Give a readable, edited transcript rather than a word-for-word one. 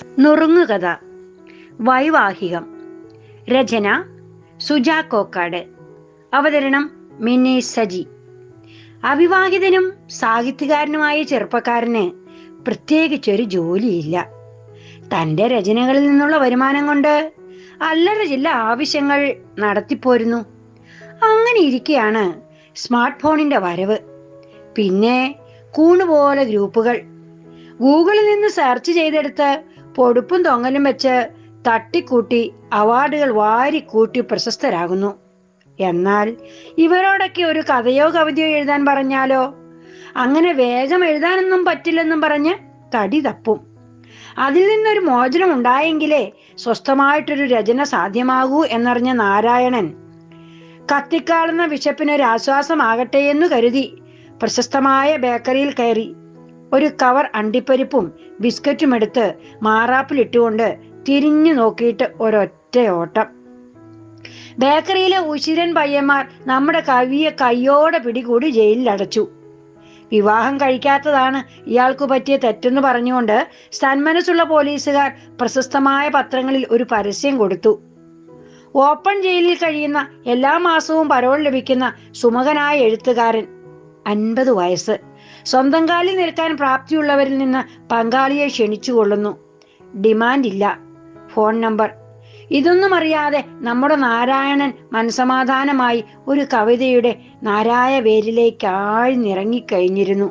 നുറുങ്ങുകഥ. വൈവാഹികം. രചന സുജാ കോക്കാട്. അവതരണം മിനി സജി. അവിവാഹിതനും സാഹിത്യകാരനുമായ ചെറുപ്പക്കാരന് പ്രത്യേകിച്ചൊരു ജോലിയില്ല. തൻ്റെ രചനകളിൽ നിന്നുള്ള വരുമാനം കൊണ്ട് അല്ലറ ചില്ല ആവശ്യങ്ങൾ നടത്തിപ്പോരുന്നു. അങ്ങനെ ഇരിക്കെയാണ് സ്മാർട്ട് ഫോണിന്റെ വരവ്. പിന്നെ കൂണുപോലെ ഗ്രൂപ്പുകൾ. ഗൂഗിളിൽ നിന്ന് സെർച്ച് ചെയ്തെടുത്ത് പൊടുപ്പും തൊങ്ങലും വെച്ച് തട്ടിക്കൂട്ടി അവാർഡുകൾ വാരിക്കൂട്ടി പ്രശസ്തരാകുന്നു. എന്നാൽ ഇവരോടൊക്കെ ഒരു കഥയോ കവിതയോ എഴുതാൻ പറഞ്ഞാലോ അങ്ങനെ വേഗം എഴുതാനൊന്നും പറ്റില്ലെന്നും പറഞ്ഞ് തടി തപ്പും. അതിൽ നിന്നൊരു മോചനം ഉണ്ടായെങ്കിലേ സ്വസ്ഥമായിട്ടൊരു രചന സാധ്യമാകൂ എന്നറിഞ്ഞ നാരായണൻ കത്തിക്കാളുന്ന വിശപ്പിനൊരു ആശ്വാസമാകട്ടെ എന്ന് കരുതി പ്രശസ്തമായ ബേക്കറിയിൽ കയറി ഒരു കവർ അണ്ടിപ്പരിപ്പും ബിസ്ക്കറ്റും എടുത്ത് മാറാപ്പിലിട്ടുകൊണ്ട് തിരിഞ്ഞു നോക്കിയിട്ട് ഒരൊറ്റ ഓട്ടം. ബേക്കറിയിലെ ഉശിരൻ പയ്യന്മാർ നമ്മുടെ കവിയെ കയ്യോടെ പിടികൂടി ജയിലിൽ അടച്ചു. വിവാഹം കഴിക്കാത്തതാണ് ഇയാൾക്ക് പറ്റിയ തെറ്റെന്ന് പറഞ്ഞുകൊണ്ട് സന്മനസ്സുള്ള പോലീസുകാർ പ്രശസ്തമായ പത്രങ്ങളിൽ ഒരു പരസ്യം കൊടുത്തു. ഓപ്പൺ ജയിലിൽ കഴിയുന്ന എല്ലാ മാസവും പരോൾ ലഭിക്കുന്ന സുമുഖനായ എഴുത്തുകാരൻ, 50 വയസ്സ്, സ്വന്തം കാലിൽ നിൽക്കാൻ പ്രാപ്തിയുള്ളവരിൽ നിന്ന് പങ്കാളിയെ ക്ഷണിച്ചുകൊള്ളുന്നു. ഡിമാൻഡ് ഇല്ല, ഫോൺ നമ്പർ. ഇതൊന്നും അറിയാതെ നമ്മുടെ നാരായണൻ മനസമാധാനമായി ഒരു കവിതയുടെ നാരായ വേരിലേക്ക് ആഴ്ന്നിറങ്ങിക്കഴിഞ്ഞിരുന്നു.